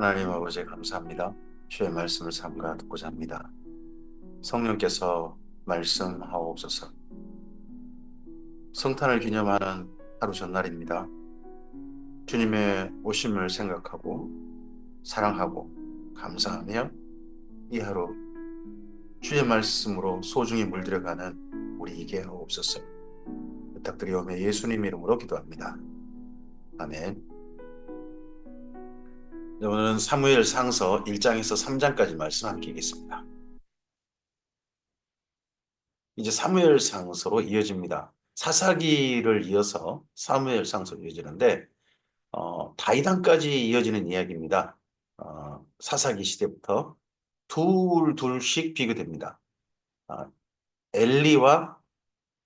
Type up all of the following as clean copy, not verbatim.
하나님 아버지 감사합니다. 주의 말씀을 삼가 듣고자 합니다. 성령께서 말씀하옵소서. 성탄을 기념하는 하루 전날입니다. 주님의 오심을 생각하고 사랑하고 감사하며 이 하루 주의 말씀으로 소중히 물들여가는 우리에게 하옵소서. 부탁드리오며 예수님 이름으로 기도합니다. 아멘. 오늘은 사무엘 상서 1장에서 3장까지 말씀 함께 읽겠습니다. 이제 사무엘 상서로 이어집니다. 사사기를 이어서 사무엘 상서로 이어지는데 다이단까지 이어지는 이야기입니다. 사사기 시대부터 둘씩 비교됩니다. 어, 엘리와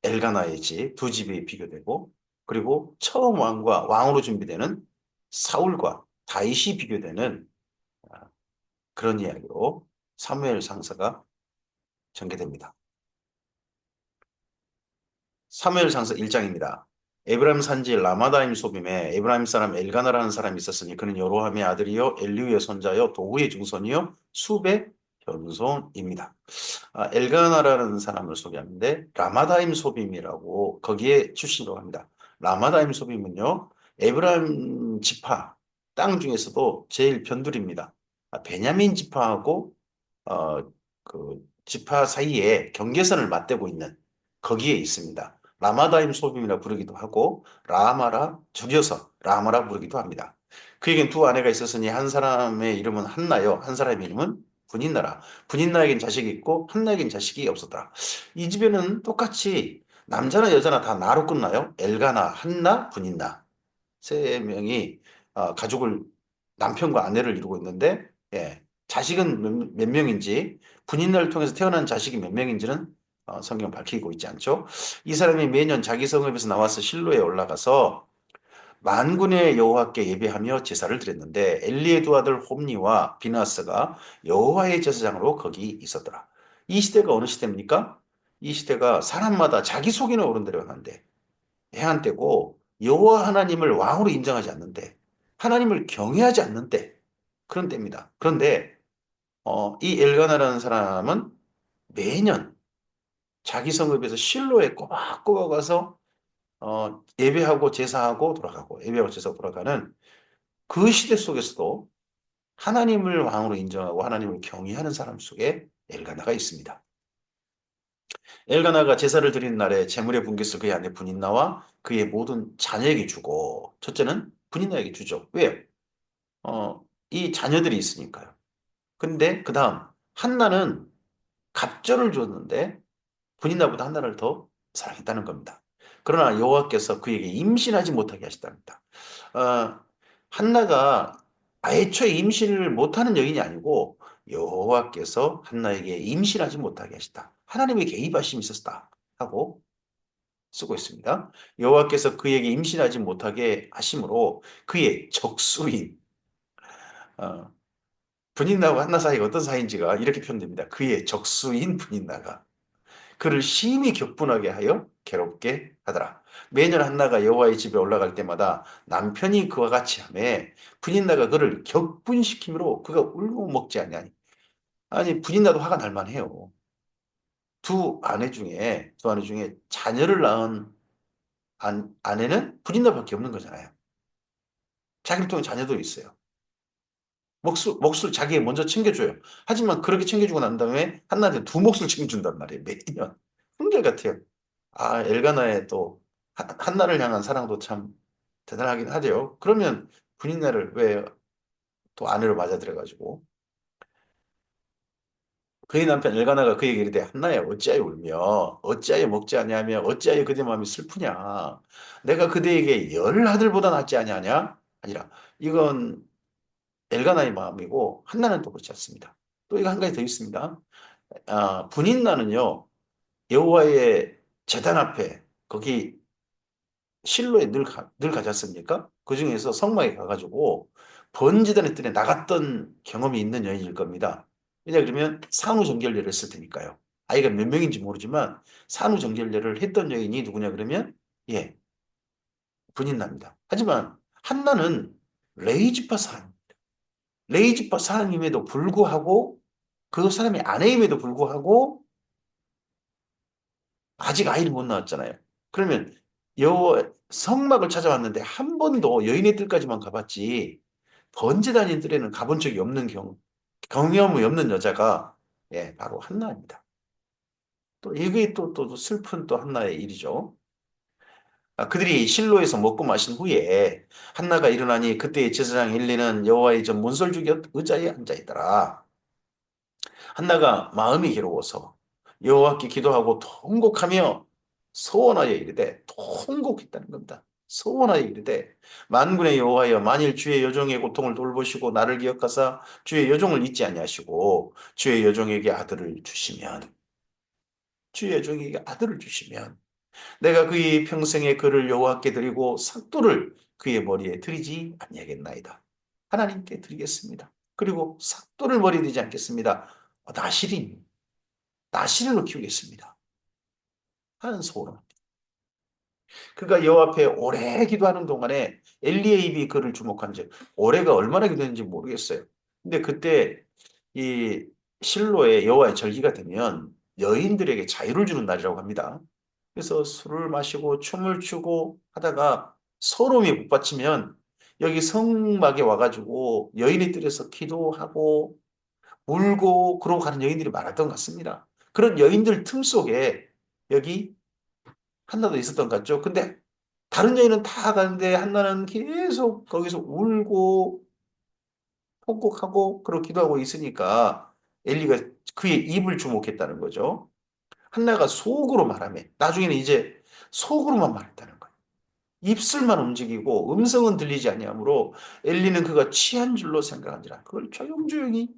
엘가나의 집, 두 집이 비교되고 그리고 처음 왕으로 준비되는 사울과 다윗이 비교되는 어, 그런 이야기로 사무엘 상서가 전개됩니다. 사무엘상서 1장입니다. 에브라임 산지 라마다임 소빔에 에브라임 사람 엘가나라는 사람이 있었으니 그는 여로함의 아들이요 엘리우의 손자요 도후의 증손이요 수베 현손입니다. 엘가나라는 사람을 소개하는데 라마다임 소빔이라고 거기에 출신이라고 합니다. 라마다임 소빔은요 에브라임 지파 땅 중에서도 제일 변두리입니다. 베냐민 지파하고 어, 그 지파 사이에 경계선을 맞대고 있는 거기에 있습니다. 라마다임 소빔이라 부르기도 하고 라마라 줄여서 라마라 부르기도 합니다. 그에겐 두 아내가 있었으니 한 사람의 이름은 한나요. 한 사람의 이름은 분인나라. 분인나에겐 자식이 있고 한나에겐 자식이 없었다. 이 집에는 똑같이 남자나 여자나 다 나로 끝나요. 엘가나, 한나, 분인나. 세 명이 가족을 남편과 아내를 이루고 있는데 자식은 몇 명인지 분인을 통해서 태어난 자식이 몇 명인지는 성경 밝히고 있지 않죠. 이 사람이 매년 자기 성읍에서 나와서 실로에 올라가서 만군의 여호와께 예배하며 제사를 드렸는데 엘리의 두 아들 홈니와 비나스가 여호와의 제사장으로 거기 있었더라. 이 시대가 어느 시대입니까? 이 시대가 사람마다 자기 속이는 어른들이 하는데 해안 때고 여호와 하나님을 왕으로 인정하지 않는데 하나님을 경외하지 않는데 그런 때입니다. 그런데 이 엘가나라는 사람은 매년 자기 성읍에서 실로에 꼬박꼬박 가서 예배하고 제사하고 돌아가고 예배하고 제사하고 돌아가는 그 시대 속에서도 하나님을 왕으로 인정하고 하나님을 경외하는 사람 속에 엘가나가 있습니다. 엘가나가 제사를 드리는 날에 제물의 분깃을 그의 아내 분인나와 그의 모든 자녀에게 주고 첫째는 분인나에게 주죠. 왜요? 이 자녀들이 있으니까요. 근데 그 다음 한나는 갑절을 줬는데 분인나보다 한나를 더 사랑했다는 겁니다. 그러나 여호와께서 그에게 임신하지 못하게 하셨답니다. 어, 한나가 애초에 임신을 못하는 여인이 아니고 여호와께서 한나에게 임신하지 못하게 하셨다. 하나님의 개입하심이 있었다 하고 쓰고 있습니다. 여호와께서 그에게 임신하지 못하게 하심으로 그의 적수인 어, 분인나와 한나 사이가 어떤 사이인지가 이렇게 표현됩니다. 그의 적수인 분인나가 그를 심히 격분하게 하여 괴롭게 하더라. 매년 한나가 여호와의 집에 올라갈 때마다 남편이 그와 같이 하매 분인나가 그를 격분시키므로 그가 울고 먹지 아니하니. 아니 분인나도 화가 날 만해요. 두 아내 중에 자녀를 낳은 아내는 분인나밖에 없는 거잖아요. 자기를 통해 자녀도 있어요. 몫을 자기에 먼저 챙겨줘요. 하지만 그렇게 챙겨주고 난 다음에 한나한테 두 몫을 챙겨준단 말이에요. 매년. 한결같아요. 엘가나의 또 한나를 향한 사랑도 참 대단하긴 하죠. 그러면 분인나를 왜 또 아내로 맞아들여가지고 그의 남편 엘가나가 그에게 이르되 한나야 어찌하여 울며 어찌하여 먹지 아니하며 어찌하여 그대 마음이 슬프냐 내가 그대에게 열 아들보다 낫지 아니하냐 아니라 이건 엘가나의 마음이고 한나는 또 그렇지 않습니다. 또 이거 한 가지 더 있습니다. 분인나는요 여호와의 제단 앞에 거기 실로에 늘 가지 않습니까? 그 중에서 성막에 가가지고 번제단의 뜰에 나갔던 경험이 있는 여인일 겁니다. 왜냐 그러면 산후정결례를 했을 테니까요. 아이가 몇 명인지 모르지만 산후정결례를 했던 여인이 누구냐 그러면 예 분인납니다. 하지만 한나는 레위지파 사람 레이지파 사람임에도 불구하고 그 사람이 아내임에도 불구하고 아직 아이를 못 낳았잖아요. 그러면 성막을 찾아왔는데 한 번도 여인의 뜰까지만 가봤지 번제단인 뜰에는 가본 적이 없는 경험이 없는 여자가 바로 한나입니다. 또 이게 또 슬픈 또 한나의 일이죠. 그들이 실로에서 먹고 마신 후에 한나가 일어나니 그때의 제사장 엘리는 여호와의 전 문설주기 의자에 앉아 있더라. 한나가 마음이 괴로워서 여호와께 기도하고 통곡하며 소원하여 이르되 통곡했다는 겁니다. 소원하여 이르되 만군의 여호와여 만일 주의 여종의 고통을 돌보시고 나를 기억하사 주의 여종을 잊지 아니하시고 주의 여종에게 아들을 주시면 주의 여종에게 아들을 주시면 내가 그의 평생의 그를 여호와께 드리고 삭도를 그의 머리에 드리지 아니하겠나이다. 하나님께 드리겠습니다. 그리고 삭도를 머리에 드리지 않겠습니다. 나시린으로 키우겠습니다. 하는 소원. 그가 여호와 앞에 오래 기도하는 동안에 엘리의 입이 그를 주목한 지 올해가 얼마나 기도했는지 모르겠어요. 근데 그때 이 실로의 여호와의 절기가 되면 여인들에게 자유를 주는 날이라고 합니다. 그래서 술을 마시고 춤을 추고 하다가 서름이 북받치면 여기 성막에 와가지고 여인의 뜰에서 기도하고 울고 그러고 가는 여인들이 많았던 것 같습니다. 그런 여인들 틈 속에 여기 한나도 있었던 것 같죠. 근데 다른 여인은 다 가는데 한나는 계속 거기서 울고 폭곡하고 그러고 기도하고 있으니까 엘리가 그의 입을 주목했다는 거죠. 한나가 속으로 말하며 나중에는 이제 속으로만 말했다는 거예요. 입술만 움직이고 음성은 들리지 아니하므로 엘리는 그가 취한 줄로 생각하니라. 그걸 조용조용히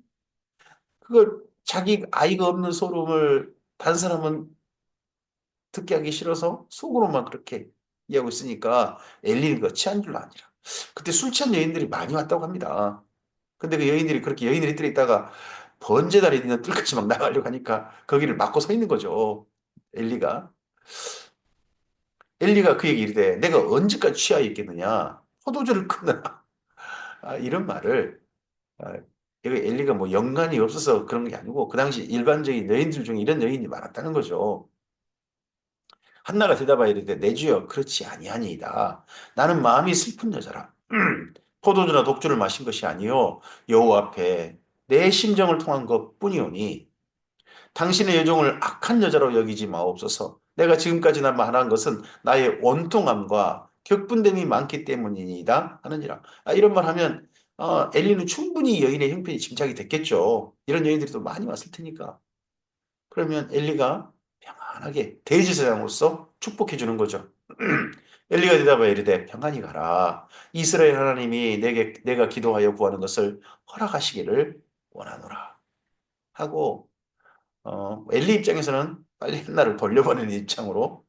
그걸 자기 아이가 없는 소름을 다른 사람은 듣게 하기 싫어서 속으로만 그렇게 이해하고 있으니까 엘리는 그 취한 줄로 아니라. 그때 술 취한 여인들이 많이 왔다고 합니다. 근데 그 여인들이 그렇게 여인들이 들어 있다가 번제단에 있는 뜰까지 막 나가려고 하니까 거기를 막고 서 있는 거죠. 엘리가. 엘리가 그에게 이르되 내가 언제까지 취하여 있겠느냐? 포도주를 끊느라. 이런 말을 이거 엘리가 뭐 연관이 없어서 그런 게 아니고 그 당시 일반적인 여인들 중에 이런 여인이 많았다는 거죠. 한나가 대답하여 이르되 내 주여 그렇지 아니하니이다. 나는 마음이 슬픈 여자라. 포도주나 독주를 마신 것이 아니요 여호와 앞에 내 심정을 통한 것뿐이오니 당신의 여종을 악한 여자로 여기지 마옵소서. 내가 지금까지나 말한 것은 나의 원통함과 격분됨이 많기 때문이니이다 하느니라. 이런 말 하면 엘리는 충분히 여인의 형편이 짐작이 됐겠죠. 이런 여인들이 또 많이 왔을 테니까. 그러면 엘리가 평안하게 대제사장으로서 축복해 주는 거죠. 엘리가 대답하여 이르되 평안히 가라. 이스라엘 하나님이 내가 기도하여 구하는 것을 허락하시기를 원하노라. 하고 엘리 입장에서는 빨리 한나를 돌려보내는 입장으로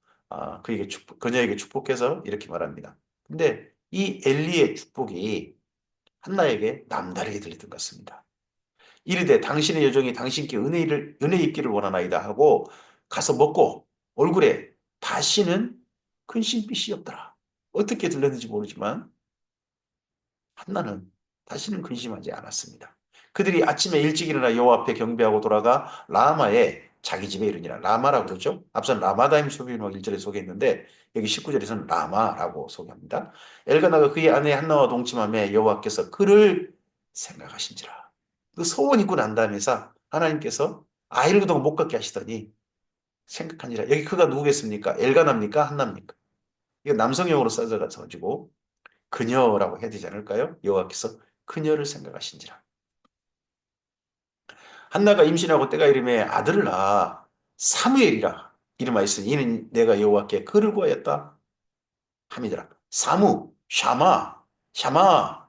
그녀에게 축복해서 이렇게 말합니다. 근데 이 엘리의 축복이 한나에게 남다르게 들렸던 것 같습니다. 이르되 당신의 여종이 당신께 은혜 입기를 원하나이다 하고 가서 먹고 얼굴에 다시는 근심빛이 없더라. 어떻게 들렸는지 모르지만 한나는 다시는 근심하지 않았습니다. 그들이 아침에 일찍 일어나 여호와 앞에 경배하고 돌아가 라마에 자기 집에 이르니라. 라마라고 그러죠. 앞선 라마다임 소비막 1절에 소개했는데 여기 19절에서는 라마라고 소개합니다. 엘가나가 그의 아내 한나와 동침하며 여호와께서 그를 생각하신지라. 그 소원 있고 난 다음에서 하나님께서 아이를 그동안 못 갖게 하시더니 생각하니라. 여기 그가 누구겠습니까? 엘가나입니까? 한나입니까? 이거 남성용으로 써져가지고 그녀라고 해야 되지 않을까요? 여호와께서 그녀를 생각하신지라. 한나가 임신하고 때가 이름에 아들을 낳아 사무엘이라 이름하였으니 이는 내가 여호와께 그를 구하였다 함이더라. 사무, 샤마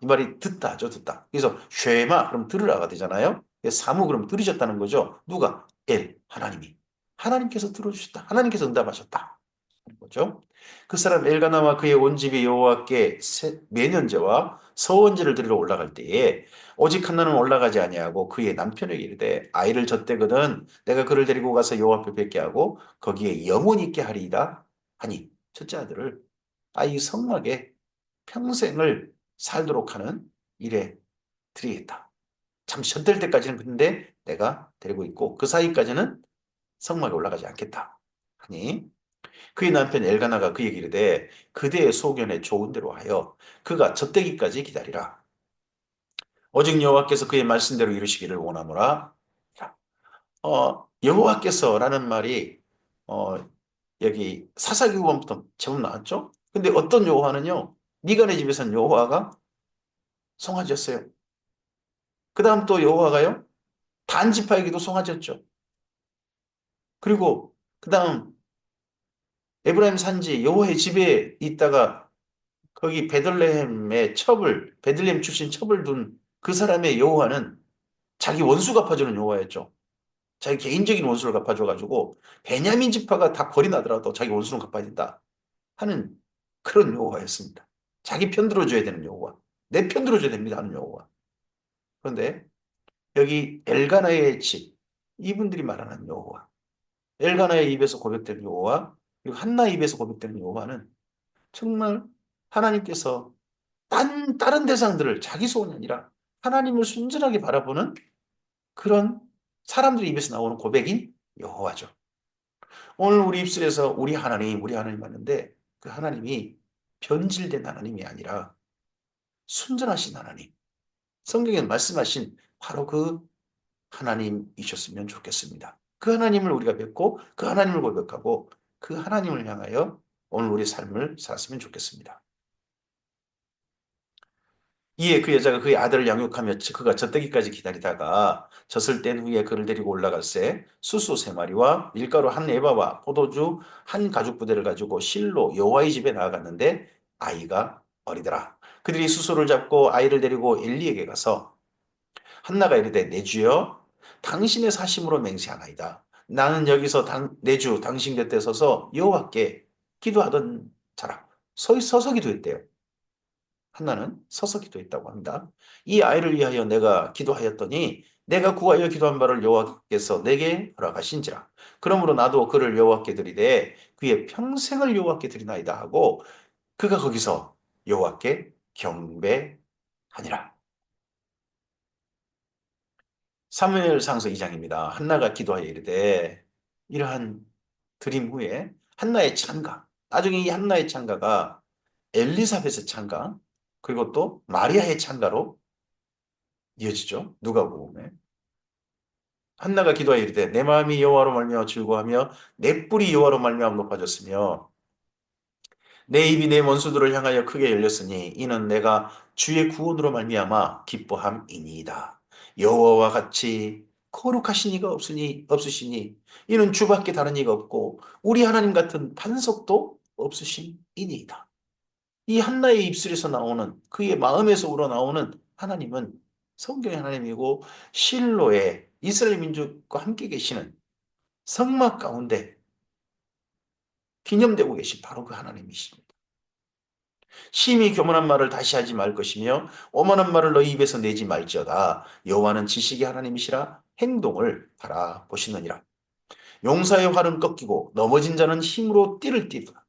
이 말이 듣다죠, 듣다. 그래서 쉐마 그럼 들으라가 되잖아요. 사무 그럼 들으셨다는 거죠. 누가? 하나님이. 하나님께서 들어주셨다. 하나님께서 응답하셨다. 거죠. 그 사람 엘가나와 그의 온 집이 여호와께 매년제와 서원제를 드리러 올라갈 때에 오직 한나는 올라가지 아니하고 그의 남편에게 이르되 아이를 젖대거든 내가 그를 데리고 가서 여호와 앞에 뵙게 하고 거기에 영원히 있게 하리이다 하니 첫째 아들을 이 성막에 평생을 살도록 하는 일에 드리겠다. 잠시 젖될 때까지는 근데 내가 데리고 있고 그 사이까지는 성막에 올라가지 않겠다 하니 그의 남편 엘가나가 그에게 이르되 그대의 소견에 좋은 대로 하여 그가 젖되기까지 기다리라. 오직 여호와께서 그의 말씀대로 이루시기를 원하노라. 여호와께서라는 말이 어, 여기 사사기후반부터 제법 나왔죠. 근데 어떤 여호와는요. 네가 내 집에서는 여호와가 송아지였어요. 그 다음 또 여호와가요. 단지파에게도 송아지였죠. 그리고 그 다음 에브라임 산지 여호와의 집에 있다가 거기 베들레헴의 베들레헴 출신 첩을 둔 그 사람의 여호와는 자기 원수 갚아주는 여호와였죠. 자기 개인적인 원수를 갚아줘가지고 베냐민 지파가 다 벌이 나더라도 자기 원수는 갚아야 된다 하는 그런 여호와였습니다. 자기 편 들어줘야 되는 여호와. 내 편 들어줘야 됩니다 하는 여호와. 그런데 여기 엘가나의 집 이분들이 말하는 여호와. 엘가나의 입에서 고백되는 여호와 그리고 한나의 입에서 고백되는 여호와는 정말 하나님께서 다른 대상들을 자기 소원이 아니라 하나님을 순전하게 바라보는 그런 사람들의 입에서 나오는 고백인 여호와죠. 오늘 우리 입술에서 우리 하나님 맞는데 그 하나님이 변질된 하나님이 아니라 순전하신 하나님. 성경에 말씀하신 바로 그 하나님이셨으면 좋겠습니다. 그 하나님을 우리가 뵙고 그 하나님을 고백하고 그 하나님을 향하여 오늘 우리 삶을 살았으면 좋겠습니다. 이에 그 여자가 그의 아들을 양육하며 그가 젖되기까지 기다리다가 젖을 뗀 후에 그를 데리고 올라갈새 수소 세 마리와 밀가루 한 에바와 포도주 한 가죽 부대를 가지고 실로 여호와의 집에 나아갔는데 아이가 어리더라. 그들이 수소를 잡고 아이를 데리고 엘리에게 가서 한나가 이르되 내 주여 당신의 사심으로 맹세하나이다. 나는 여기서 내 주 당신 곁에 서서 여호와께 기도하던 자라. 서서 기도했대요. 한나는 서서 기도했다고 합니다. 이 아이를 위하여 내가 기도하였더니 내가 구하여 기도한 바를 여호와께서 내게 허락하신지라. 그러므로 나도 그를 여호와께 드리되 그의 평생을 여호와께 드리나이다 하고 그가 거기서 여호와께 경배하니라. 사무엘상서 2장입니다. 한나가 기도하여 이르되 이러한 드림 후에 한나의 찬가, 나중에 이 한나의 찬가가 엘리사벳의 찬가, 그리고 또 마리아의 찬가로 이어지죠. 누가복음에. 한나가 기도하여 이르되 내 마음이 여호와로 말미암아 즐거워하며 내 뿔이 여호와로 말미암아 높아졌으며 내 입이 내 원수들을 향하여 크게 열렸으니 이는 내가 주의 구원으로 말미암아 기뻐함이니이다. 여호와와 같이 거룩하신 이가 없으시니 이는 주밖에 다른 이가 없고 우리 하나님 같은 반석도 없으심이니이다. 이 한나의 입술에서 나오는 그의 마음에서 우러나오는 하나님은 성경의 하나님이고 실로의 이스라엘 민족과 함께 계시는 성막 가운데 기념되고 계신 바로 그 하나님이십니다. 심히 교만한 말을 다시 하지 말 것이며 오만한 말을 너희 입에서 내지 말지어다. 여호와는 지식의 하나님이시라 행동을 바라보시느니라. 용사의 활은 꺾이고 넘어진 자는 힘으로 띠를 띠도다.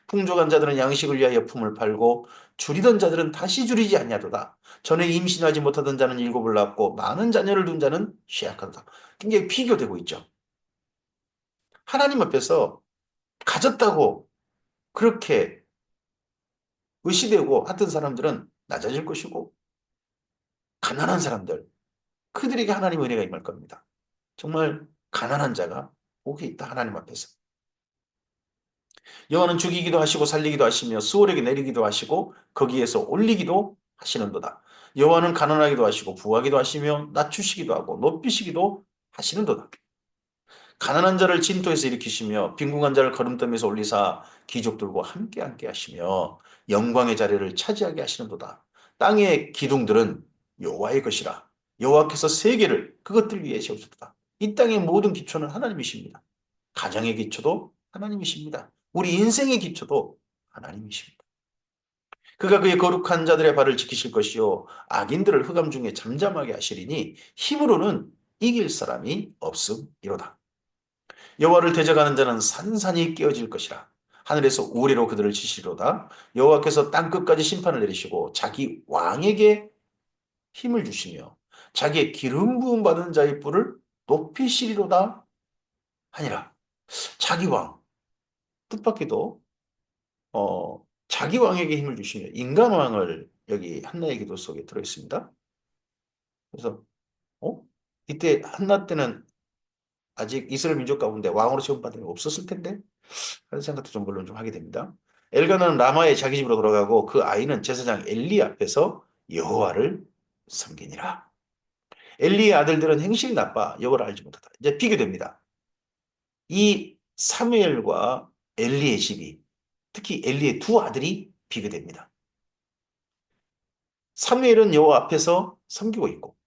풍족한 자들은 양식을 위하여 품을 팔고 줄이던 자들은 다시 줄이지 아니하도다. 전에 임신하지 못하던 자는 일곱을 낳고 많은 자녀를 둔 자는 쇠약하도다. 굉장히 비교되고 있죠. 하나님 앞에서 가졌다고 그렇게 의시되고 하던 사람들은 낮아질 것이고 가난한 사람들 그들에게 하나님의 은혜가 임할 겁니다. 정말 가난한 자가 복이 있다 하나님 앞에서. 여호와는 죽이기도 하시고 살리기도 하시며 수월에게 내리기도 하시고 거기에서 올리기도 하시는도다. 여호와는 가난하기도 하시고 부하기도 하시며 낮추시기도 하고 높이시기도 하시는도다. 가난한 자를 진토에서 일으키시며 빈궁한 자를 거름더미에서 올리사 귀족들과 함께 하시며 영광의 자리를 차지하게 하시는도다. 땅의 기둥들은 여호와의 것이라. 여호와께서 세계를 그것들 위에 세우셨다. 이 땅의 모든 기초는 하나님이십니다. 가정의 기초도 하나님이십니다. 우리 인생의 기초도 하나님이십니다. 그가 그의 거룩한 자들의 발을 지키실 것이요 악인들을 흑암 중에 잠잠하게 하시리니 힘으로는 이길 사람이 없음이로다. 여호와를 대적하는 자는 산산이 깨어질 것이라. 하늘에서 우레로 그들을 치시리로다. 여호와께서 땅 끝까지 심판을 내리시고 자기 왕에게 힘을 주시며 자기의 기름 부음 받은 자의 뿔을 높이시리로다 하니라. 자기 왕, 뜻밖에도 자기 왕에게 힘을 주시며 인간 왕을 여기 한나의 기도 속에 들어 있습니다. 그래서 어? 이때 한나 때는 아직 이스라엘 민족 가운데 왕으로 채움받은 게 없었을 텐데 하는 생각도 좀 물론 좀 하게 됩니다. 엘가나는 라마의 자기 집으로 돌아가고 그 아이는 제사장 엘리 앞에서 여호와를 섬기니라. 엘리의 아들들은 행실이 나빠 여호와를 알지 못하다. 이제 비교됩니다. 이 사무엘과 엘리의 집이 특히 엘리의 두 아들이 비교됩니다. 사무엘은 여호와 앞에서 섬기고 있고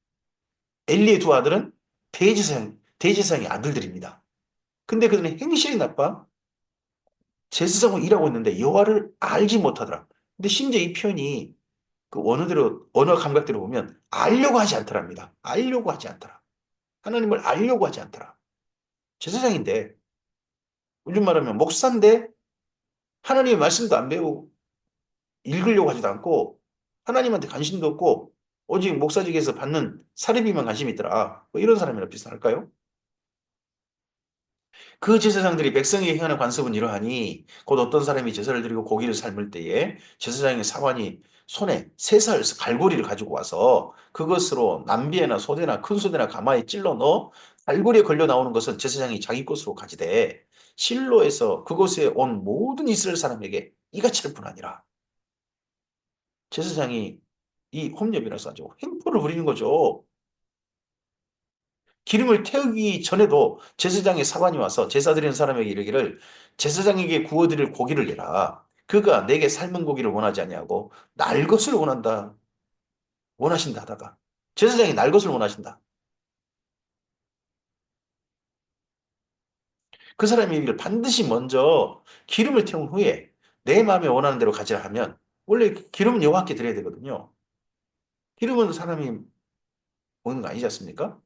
엘리의 두 아들은 대제사장의 아들들입니다. 근데 그들은 행실이 나빠 제사장으로 일하고 있는데 여호와를 알지 못하더라. 근데 심지어 이 표현이 그 원어대로 언어 감각대로 보면 알려고 하지 않더랍니다. 알려고 하지 않더라. 하나님을 알려고 하지 않더라. 제사장인데 요즘 말하면 목사인데 하나님의 말씀도 안 배우고 읽으려고 하지도 않고 하나님한테 관심도 없고 오직 목사직에서 받는 사례비만 관심이 있더라. 뭐 이런 사람이랑 비슷할까요? 그 제사장들이 백성에게 행하는 관습은 이러하니 곧 어떤 사람이 제사를 드리고 고기를 삶을 때에 제사장의 사관이 손에 쇠살 갈고리를 가지고 와서 그것으로 남비에나 소대나 큰 소대나 가마에 찔러 넣어 갈고리에 걸려 나오는 것은 제사장이 자기 것으로 가지되 실로에서 그곳에 온 모든 이스라엘 사람에게 이같이 할 뿐 아니라 제사장이 이 홈렵이라서 아주 횡포를 부리는 거죠. 기름을 태우기 전에도 제사장의 사관이 와서 제사 드리는 사람에게 이르기를 제사장에게 구워드릴 고기를 내라. 그가 내게 삶은 고기를 원하지 아니하고 날 것을 원하신다 하다가 제사장이 날 것을 원하신다. 그 사람이 이르기를 반드시 먼저 기름을 태운 후에 내 마음에 원하는 대로 가지라 하면 원래 기름은 여호와께 드려야 되거든요. 기름은 사람이 먹는 거 아니지 않습니까?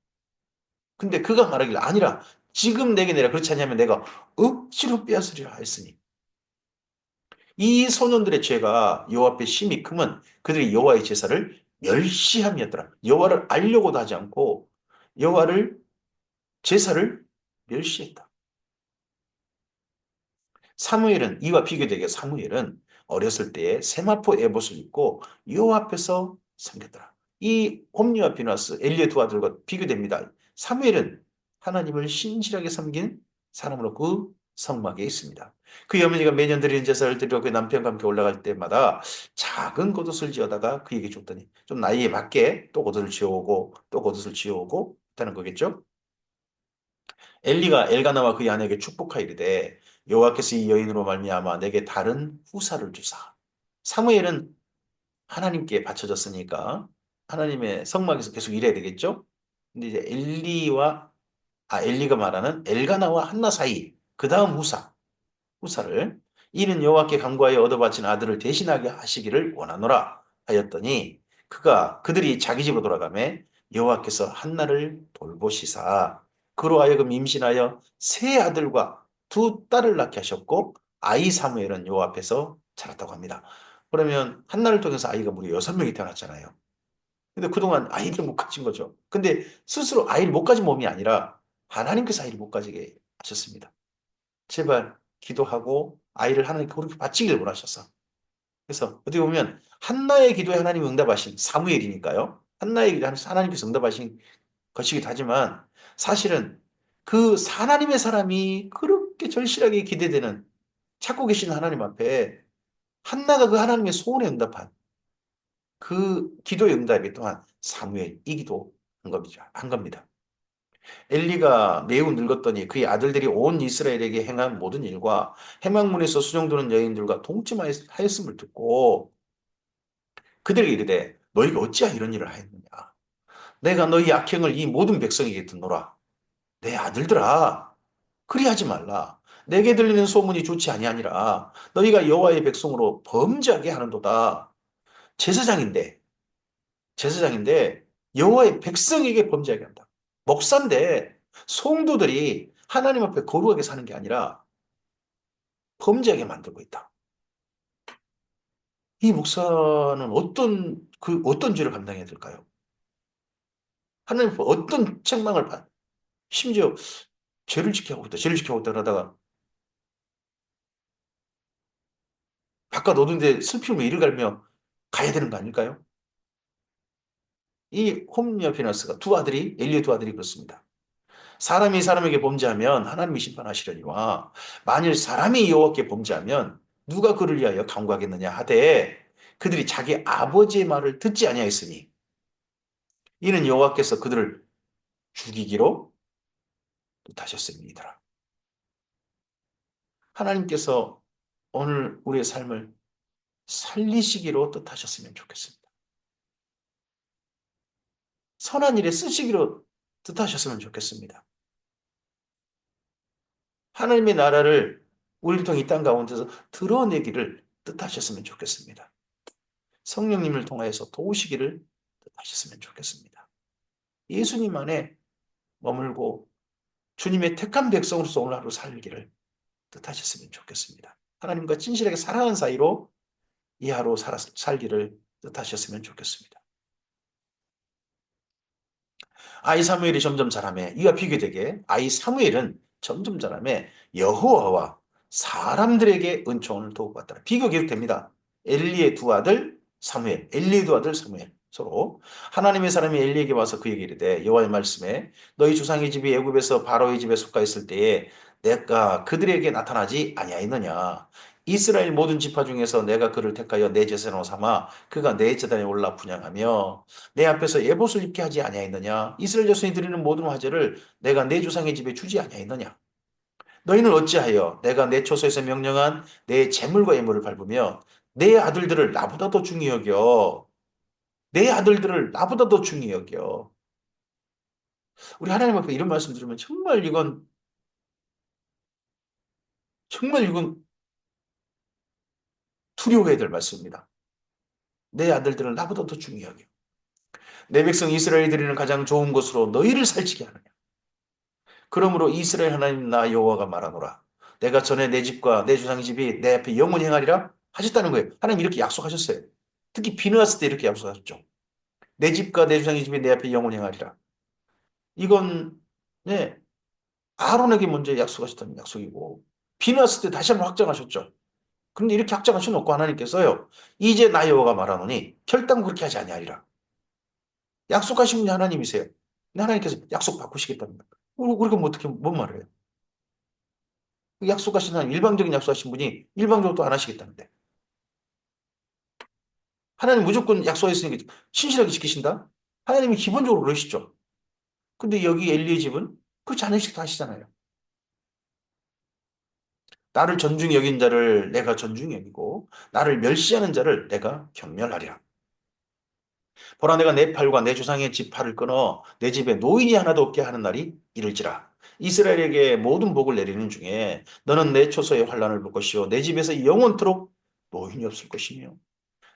근데 그가 말하길 아니라 지금 내게 내라 그렇지 않냐면 내가 억지로 빼앗으리라 했으니 이 소년들의 죄가 여호와 앞에 심히 크면 그들이 여호와의 제사를 멸시함이었더라. 여호와를 알려고도 하지 않고 여호와를 제사를 멸시했다. 사무엘은 이와 비교되게 사무엘은 어렸을 때에 세마포 에봇을 입고 여호와 앞에서 섬겼더라. 이 홈리와 비나스 엘리의 두 아들과 비교됩니다. 사무엘은 하나님을 신실하게 섬긴 사람으로 그 성막에 있습니다. 그 어머니가 매년 드리는 제사를 드리러 그 남편과 함께 올라갈 때마다 작은 겉옷을 지어다가 그에게 줬더니 좀 나이에 맞게 또 겉옷을 지어오고 또 겉옷을 지어오고 있다는 거겠죠. 엘리가 엘가나와 그의 아내에게 축복하이르되 여호와께서 이 여인으로 말미암아 내게 다른 후사를 주사. 사무엘은 하나님께 바쳐졌으니까 하나님의 성막에서 계속 일해야 되겠죠. 근데 이제 엘리가 말하는 엘가나와 한나 사이 그 다음 후사를 이는 여호와께 간구하여 얻어 바친 아들을 대신하게 하시기를 원하노라 하였더니 그들이 자기 집으로 돌아가매 여호와께서 한나를 돌보시사 그로 하여금 임신하여 세 아들과 두 딸을 낳게 하셨고 아이 사무엘은 여호와 앞에서 자랐다고 합니다. 그러면 한나를 통해서 아이가 무려 6명이 태어났잖아요. 근데 그동안 아이를 못 가진 거죠. 근데 스스로 아이를 못 가진 몸이 아니라 하나님께서 아이를 못 가지게 하셨습니다. 제발 기도하고 아이를 하나님께 그렇게 바치기를 원하셨어. 그래서 어떻게 보면 한나의 기도에 하나님이 응답하신 사무엘이니까요. 한나의 기도에 하나님께서 응답하신 것이기도 하지만 사실은 그 하나님의 사람이 그렇게 절실하게 기대되는 찾고 계시는 하나님 앞에 한나가 그 하나님의 소원에 응답한 그 기도의 응답이 또한 사무엘이기도 한 겁니다. 엘리가 매우 늙었더니 그의 아들들이 온 이스라엘에게 행한 모든 일과 해망문에서 수종드는 여인들과 동침하였음을 듣고 그들에게 이르되 너희가 어찌하여 이런 일을 하였느냐 내가 너희 악행을 이 모든 백성에게 듣노라 내 아들들아 그리하지 말라 내게 들리는 소문이 좋지 아니하니라 너희가 여호와의 백성으로 범죄하게 하는도다 제사장인데 제사장인데 여호와의 백성에게 범죄하게 한다 목사인데 성도들이 하나님 앞에 거룩하게 사는 게 아니라 범죄하게 만들고 있다. 이 목사는 어떤 죄를 감당해야 될까요? 하나님 어떤 책망을 받, 심지어 죄를 지켜하고 있다, 죄를 지켜하고 있다 그러다가 바깥 오는데 슬피우며 이를 갈며 가야 되는 거 아닐까요? 이 홈리와 피나스가 두 아들이, 엘리의 두 아들이 그렇습니다. 사람이 사람에게 범죄하면 하나님이 심판하시려니와 만일 사람이 여호와께 범죄하면 누가 그를 위하여 강구하겠느냐 하되 그들이 자기 아버지의 말을 듣지 아니하였으니 이는 여호와께서 그들을 죽이기로 뜻하셨습니다. 하나님께서 오늘 우리의 삶을 살리시기로 뜻하셨으면 좋겠습니다. 선한 일에 쓰시기로 뜻하셨으면 좋겠습니다. 하나님의 나라를 우리를 통해 이 땅 가운데서 드러내기를 뜻하셨으면 좋겠습니다. 성령님을 통하여서 도우시기를 뜻하셨으면 좋겠습니다. 예수님 안에 머물고 주님의 택한 백성으로서 오늘 하루 살기를 뜻하셨으면 좋겠습니다. 하나님과 진실하게 사랑하는 사이로 이 하루 살기를 뜻하셨으면 좋겠습니다. 아이 사무엘이 점점 자라매 이와 비교되게 아이 사무엘은 점점 자라매 여호와와 사람들에게 은총을 더욱 받더라. 비교 계속됩니다. 엘리의 두 아들 사무엘, 엘리의 두 아들 사무엘 서로 하나님의 사람이 엘리에게 와서 그에게 이르되 여호와의 말씀에 너희 조상의 집이 애굽에서 바로의 집에 속하 있을 때에 내가 그들에게 나타나지 아니하였느냐. 이스라엘 모든 지파 중에서 내가 그를 택하여 내 제사장으로 삼아 그가 내 제단에 올라 분향하며 내 앞에서 예봇을 입게 하지 아니하였느냐? 이스라엘 자손이 드리는 모든 화제를 내가 내 조상의 집에 주지 아니하였느냐? 너희는 어찌하여 내가 내 초소에서 명령한 내 재물과 예물을 밟으며 내 아들들을 나보다 더 중히 여겨 내 아들들을 나보다 더 중히 여겨. 우리 하나님 앞에 이런 말씀 들으면 정말 이건 두려워해야 될 말씀입니다. 내 아들들을 나보다 더 중히 여겨. 내 백성 이스라엘이 드리는 가장 좋은 것으로 너희를 살찌게 하느냐. 그러므로 이스라엘 하나님 나 여호와가 말하노라. 내가 전에 내 집과 내 조상의 집이 내 앞에 영원히 행하리라 하셨다는 거예요. 하나님 이렇게 약속하셨어요. 특히 비누았을 때 이렇게 약속하셨죠. 내 집과 내 조상의 집이 내 앞에 영원히 행하리라. 이건 네, 아론에게 먼저 약속하셨던 약속이고 비누았을 때 다시 한번 확정하셨죠. 그런데 이렇게 확정하셔놓고 하나님께서요. 이제 나 여호와가 말하노니 결단 그렇게 하지 아니하리라. 약속하신 분이 하나님이세요. 근데 하나님께서 약속 바꾸시겠답니다. 우리가 뭐 어떻게 뭔 말을 해요? 약속하신 하나님, 일방적인 약속하신 분이 일방적으로 또 안 하시겠다는데. 하나님 무조건 약속했으니까 신실하게 지키신다? 하나님이 기본적으로 그러시죠. 근데 여기 엘리의 집은 그렇지 않으시게 하시잖아요. 나를 존중히 여긴 자를 내가 존중히 여기고 나를 멸시하는 자를 내가 경멸하리라. 보라 내가 내 팔과 내 조상의 집 팔을 끊어 내 집에 노인이 하나도 없게 하는 날이 이를지라. 이스라엘에게 모든 복을 내리는 중에 너는 내 초소의 환란을 볼 것이요 내 집에서 영원토록 노인이 없을 것이며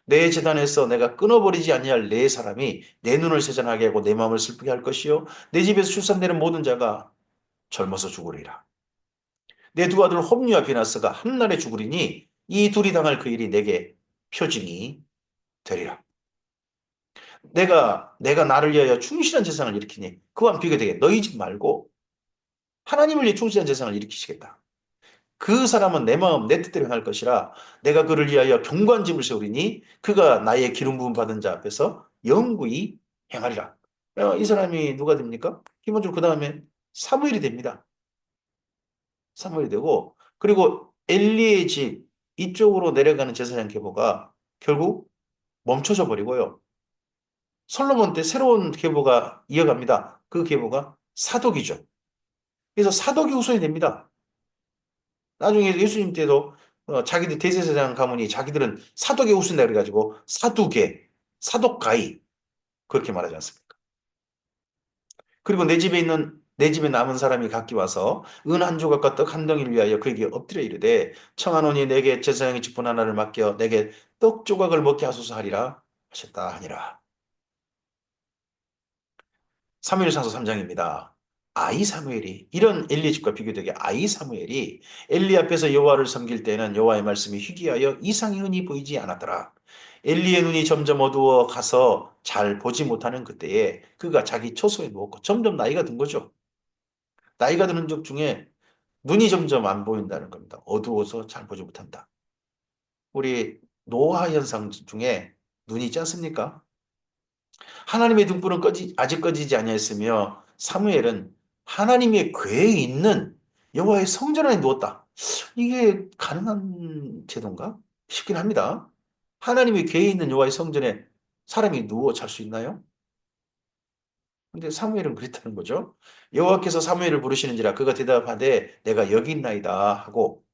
내 재단에서 내가 끊어버리지 아니할 내 사람이 내 눈을 세잔하게 하고 내 마음을 슬프게 할 것이요 내 집에서 출산되는 모든 자가 젊어서 죽으리라. 내 두 아들 홈리와 비나스가 한날에 죽으리니 이 둘이 당할 그 일이 내게 표징이 되리라. 내가 나를 위하여 충실한 재상을 일으키니 그와 비교되게 너희 집 말고 하나님을 위해 충실한 재상을 일으키시겠다. 그 사람은 내 마음 내 뜻대로 행할 것이라 내가 그를 위하여 경관집을 세우리니 그가 나의 기름 부음 받은 자 앞에서 영구히 행하리라. 이 사람이 누가 됩니까? 기본적으로 그 다음에 사무엘이 됩니다. 사무엘이 되고 그리고 엘리의 집 이쪽으로 내려가는 제사장 계보가 결국 멈춰져 버리고요. 솔로몬 때 새로운 계보가 이어갑니다. 그 계보가 사독이죠. 그래서 사독이 후손이 됩니다. 나중에 예수님 때도 자기들 대제사장 가문이 자기들은 사독의 후손이다 그래가지고 사두개, 사독가이 그렇게 말하지 않습니까? 그리고 내 집에 남은 사람이 각기 와서 은 한 조각과 떡 한 덩이를 위하여 그에게 엎드려 이르되 청하노니 내게 제사장의 직분 하나를 맡겨 내게 떡 조각을 먹게 하소서 하리라 하셨다 하니라. 사무엘상서 3장입니다. 아이 사무엘이 이런 엘리 집과 비교되게 아이 사무엘이 엘리 앞에서 여호와를 섬길 때는 여호와의 말씀이 희귀하여 이상이 흔히 보이지 않았더라. 엘리의 눈이 점점 어두워 가서 잘 보지 못하는 그때에 그가 자기 초소에 누웠고 점점 나이가 든 거죠. 나이가 드는 적 중에 눈이 점점 안 보인다는 겁니다. 어두워서 잘 보지 못한다. 우리 노화 현상 중에 눈이 있지 않습니까? 하나님의 등불은 아직 꺼지지 아니하였으며 사무엘은 하나님의 궤에 있는 여호와의 성전 안에 누웠다. 이게 가능한 제도인가? 싶긴 합니다. 하나님의 궤에 있는 여호와의 성전에 사람이 누워 잘 수 있나요? 근데 사무엘은 그랬다는 거죠. 여호와께서 사무엘을 부르시는지라 그가 대답하되 내가 여기 있나이다 하고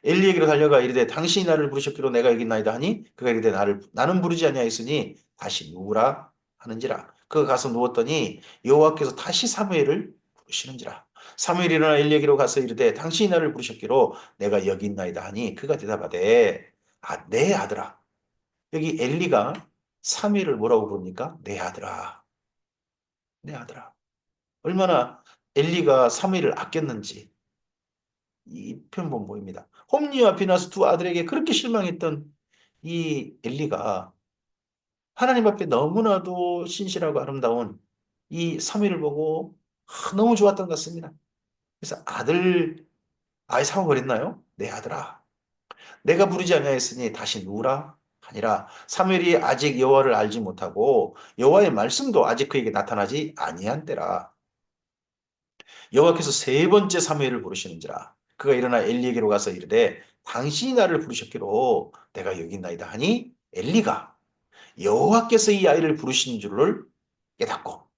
엘리에게로 달려가 이르되 당신이 나를 부르셨기로 내가 여기 있나이다 하니 그가 이르되 나는 부르지 아니하였으니 다시 누우라 하는지라 그가 가서 누웠더니 여호와께서 다시 사무엘을 부르시는지라 사무엘이 일어나 엘리에게로 가서 이르되 당신이 나를 부르셨기로 내가 여기 있나이다 하니 그가 대답하되 내 아들아 여기 엘리가 사무엘을 뭐라고 부릅니까? 내 아들아 내 아들아 얼마나 엘리가 사무엘을 아꼈는지 이 표현 보입니다. 홈리와 비나스 두 아들에게 그렇게 실망했던 이 엘리가 하나님 앞에 너무나도 신실하고 아름다운 이 사무엘을 보고 너무 좋았던 것 같습니다. 그래서 아이 사고 그랬나요? 내 아들아, 내가 부르지 아니하였으니 다시 누우라 하니라. 사무엘이 아직 여호와를 알지 못하고 여호와의 말씀도 아직 그에게 나타나지 아니한 때라. 여호와께서 세 번째 사무엘을 부르시는지라 그가 일어나 엘리에게로 가서 이르되 당신이 나를 부르셨기로 내가 여기 있나이다 하니 엘리가 여호와께서 이 아이를 부르신 줄을 깨닫고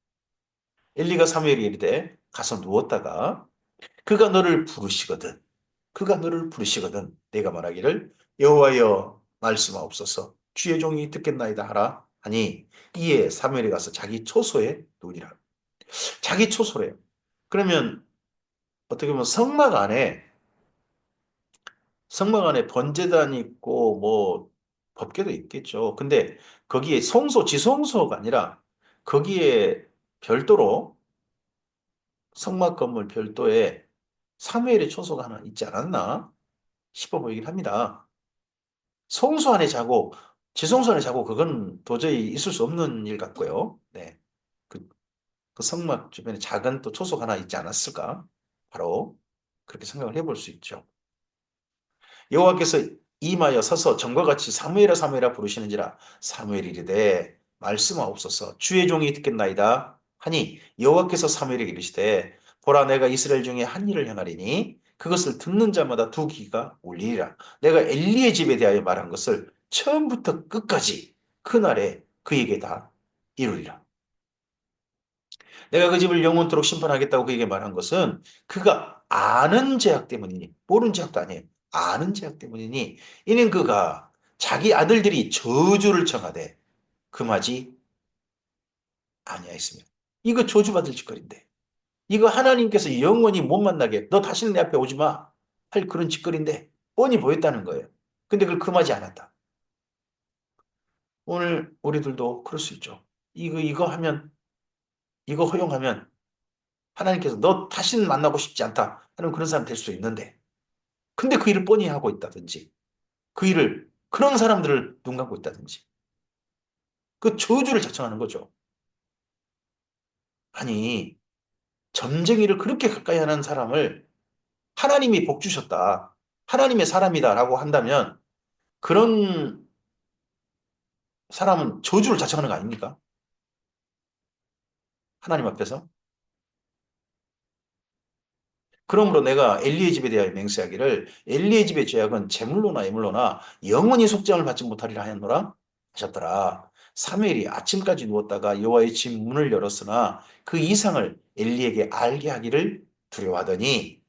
엘리가 사무엘이 이르되 가서 누웠다가 그가 너를 부르시거든 내가 말하기를 여호와여 말씀하옵소서 주의 종이 듣겠나이다 하라 하니 이에 사무엘이 가서 자기 초소에 누우니라. 자기 초소래요. 그러면 어떻게 보면 성막 안에 번제단이 있고 뭐 법궤도 있겠죠. 근데 거기에 지성소가 아니라 거기에 별도로 성막 건물 별도에 사무엘의 초소가 하나 있지 않았나 싶어 보이긴 합니다. 성소 안에 자고 지성소 안에 자고 그건 도저히 있을 수 없는 일 같고요. 네. 그, 그 성막 주변에 작은 또 초소가 하나 있지 않았을까? 바로 그렇게 생각을 해볼 수 있죠. 여호와께서 임하여 서서 전과 같이 사무엘아 사무엘아 부르시는지라 사무엘이 이르되 말씀하옵소서 주의 종이 듣겠나이다 하니 여호와께서 사무엘에게 이르시되 보라 내가 이스라엘 중에 한 일을 행하리니 그것을 듣는 자마다 두 귀가 울리리라. 내가 엘리의 집에 대하여 말한 것을 처음부터 끝까지 그날에 그에게 다 이루리라. 내가 그 집을 영원토록 심판하겠다고 그에게 말한 것은 그가 아는 죄악 때문이니 모르는 죄악도 아니에요. 아는 죄악 때문이니 이는 그가 자기 아들들이 저주를 청하되 금하지 아니하였으며 이거 저주받을 짓거리인데 이거 하나님께서 영원히 못 만나게 너 다시는 내 앞에 오지 마 할 그런 짓거리인데 뻔히 보였다는 거예요. 근데 그걸 금하지 않았다. 오늘 우리들도 그럴 수 있죠. 이거 허용하면 하나님께서 너 다시는 만나고 싶지 않다 하는 그런 사람 될 수 있는데 근데 그 일을 뻔히 하고 있다든지 그 일을 그런 사람들을 눈 감고 있다든지 그 저주를 자청하는 거죠. 아니 점쟁이를 그렇게 가까이 하는 사람을 하나님이 복 주셨다. 하나님의 사람이다라고 한다면 그런 사람은 저주를 자청하는 거 아닙니까? 하나님 앞에서. 그러므로 내가 엘리의 집에 대하여 맹세하기를 엘리의 집의 죄악은 제물로나 예물로나 영원히 속죄함을 받지 못하리라 하였노라 하셨더라. 사무엘이 아침까지 누웠다가 여호와의 집 문을 열었으나 그 이상을 엘리에게 알게 하기를 두려워하더니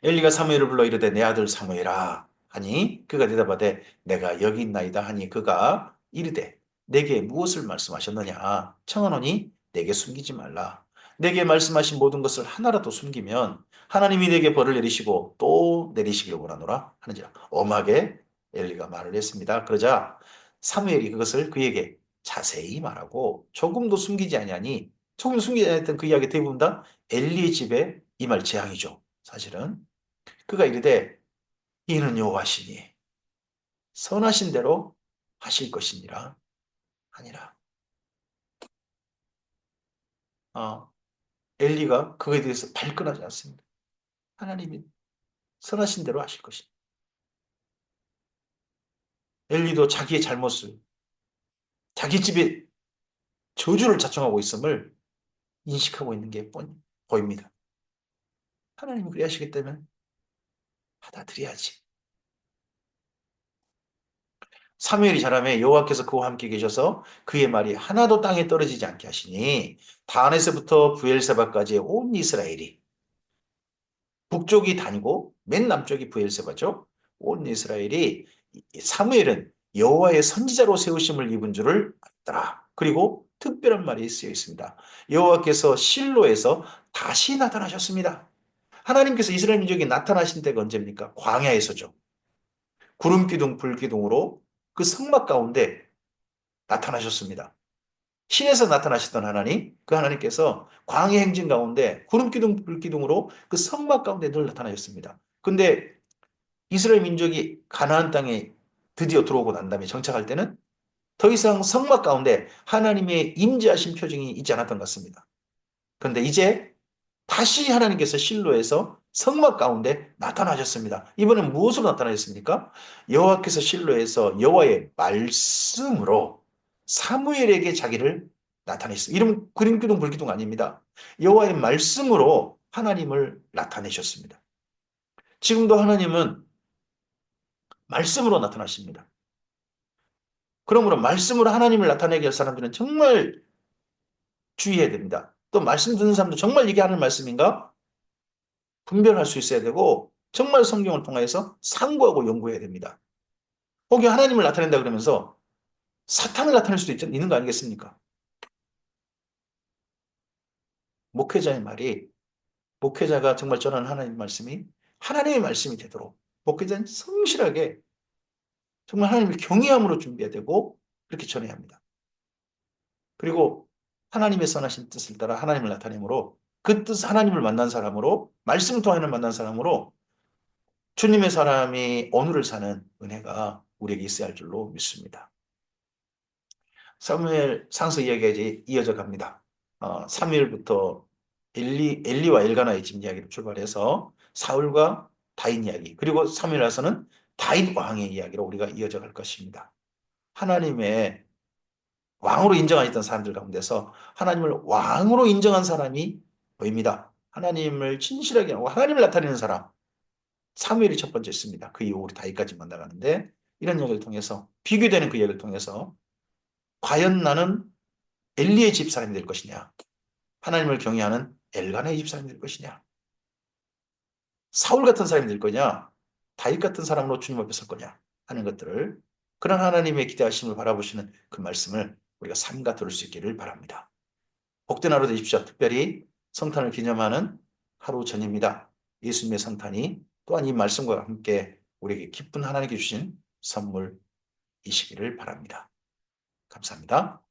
엘리가 사무엘을 불러 이르되 내 아들 사무엘아 하니 그가 대답하되 내가 여기 있나이다 하니 그가 이르되 내게 무엇을 말씀하셨느냐 청하노니 내게 숨기지 말라 내게 말씀하신 모든 것을 하나라도 숨기면 하나님이 내게 벌을 내리시고 또 내리시기를 원하노라 하는지라 엄하게 엘리가 말을 했습니다. 그러자 사무엘이 그것을 그에게 자세히 말하고 조금도 숨기지 아니하니 조금 숨기지 아니했던 그 이야기 대부분 다 엘리의 집에 임할 재앙이죠. 사실은 그가 이르되 이는 여호와시니 선하신 대로 하실 것이니라 아니라. 어, 엘리가 그거에 대해서 발끈하지 않습니다. 하나님이 선하신 대로 하실 것이다. 엘리도 자기의 잘못을, 자기 집에 저주를 자청하고 있음을 인식하고 있는 게 보입니다. 하나님이 그리 하시기 때문에 받아들여야지. 사무엘이 자라매 여호와께서 그와 함께 계셔서 그의 말이 하나도 땅에 떨어지지 않게 하시니 단에서부터 부엘세바까지의 온 이스라엘이, 북쪽이 단이고 맨 남쪽이 부엘세바죠. 온 이스라엘이 사무엘은 여호와의 선지자로 세우심을 입은 줄을 알더라. 그리고 특별한 말이 쓰여 있습니다. 여호와께서 실로에서 다시 나타나셨습니다. 하나님께서 이스라엘 민족이 나타나신 때가 언제입니까? 광야에서죠. 구름 기둥, 불 기둥으로 그 성막 가운데 나타나셨습니다. 신에서 나타나셨던 하나님, 그 하나님께서 광야 행진 가운데 구름 기둥, 불 기둥으로 그 성막 가운데 늘 나타나셨습니다. 근데 이스라엘 민족이 가나안 땅에 드디어 들어오고 난 다음에 정착할 때는 더 이상 성막 가운데 하나님의 임재하신 표징이 있지 않았던 것 같습니다. 그런데 이제 다시 하나님께서 실로에서 성막 가운데 나타나셨습니다. 이번엔 무엇으로 나타나셨습니까? 여호와께서 실로에서 여호와의 말씀으로 사무엘에게 자기를 나타내셨어요. 이름 그림기둥 불기둥 아닙니다. 여호와의 말씀으로 하나님을 나타내셨습니다. 지금도 하나님은 말씀으로 나타나십니다. 그러므로 말씀으로 하나님을 나타내게 할 사람들은 정말 주의해야 됩니다. 또 말씀 듣는 사람도 정말 이게 하는 말씀인가? 분별할 수 있어야 되고 정말 성경을 통해서 상고하고 연구해야 됩니다. 혹여 하나님을 나타낸다 그러면서 사탄을 나타낼 수도 있는 거 아니겠습니까? 목회자의 말이 목회자가 정말 전하는 하나님의 말씀이 하나님의 말씀이 되도록 목회자는 성실하게 정말 하나님을 경외함으로 준비해야 되고 그렇게 전해야 합니다. 그리고 하나님의 선하신 뜻을 따라 하나님을 나타내므로 그 뜻 하나님을 만난 사람으로 말씀을 통하여 만난 사람으로 주님의 사람이 오늘을 사는 은혜가 우리에게 있어야 할 줄로 믿습니다. 사무엘 상서 이야기가 이제 이어져 갑니다. 사무엘부터 엘리와 엘가나의 집 이야기로 출발해서 사울과 다윗 이야기, 그리고 사무엘 와서는 다윗 왕의 이야기로 우리가 이어져 갈 것입니다. 하나님의 왕으로 인정하셨던 사람들 가운데서 하나님을 왕으로 인정한 사람이 보입니다. 하나님을 진실하게 하고 하나님을 나타내는 사람, 사무엘이 첫 번째 있습니다. 그 이후 우리 다윗까지 만나가는데 이런 이야기를 통해서 비교되는 그 이야기를 통해서 과연 나는 엘리의 집 사람이 될 것이냐, 하나님을 경외하는 엘간의 집 사람이 될 것이냐, 사울 같은 사람이 될 거냐, 다윗 같은 사람으로 주님 앞에 설 거냐 하는 것들을, 그런 하나님의 기대하심을 바라보시는 그 말씀을 우리가 삼가 들을 수 있기를 바랍니다. 복된 하루 되십시오. 특별히 성탄을 기념하는 하루 전입니다. 예수님의 성탄이 또한 이 말씀과 함께 우리에게 기쁜 하나님께 주신 선물이시기를 바랍니다. 감사합니다.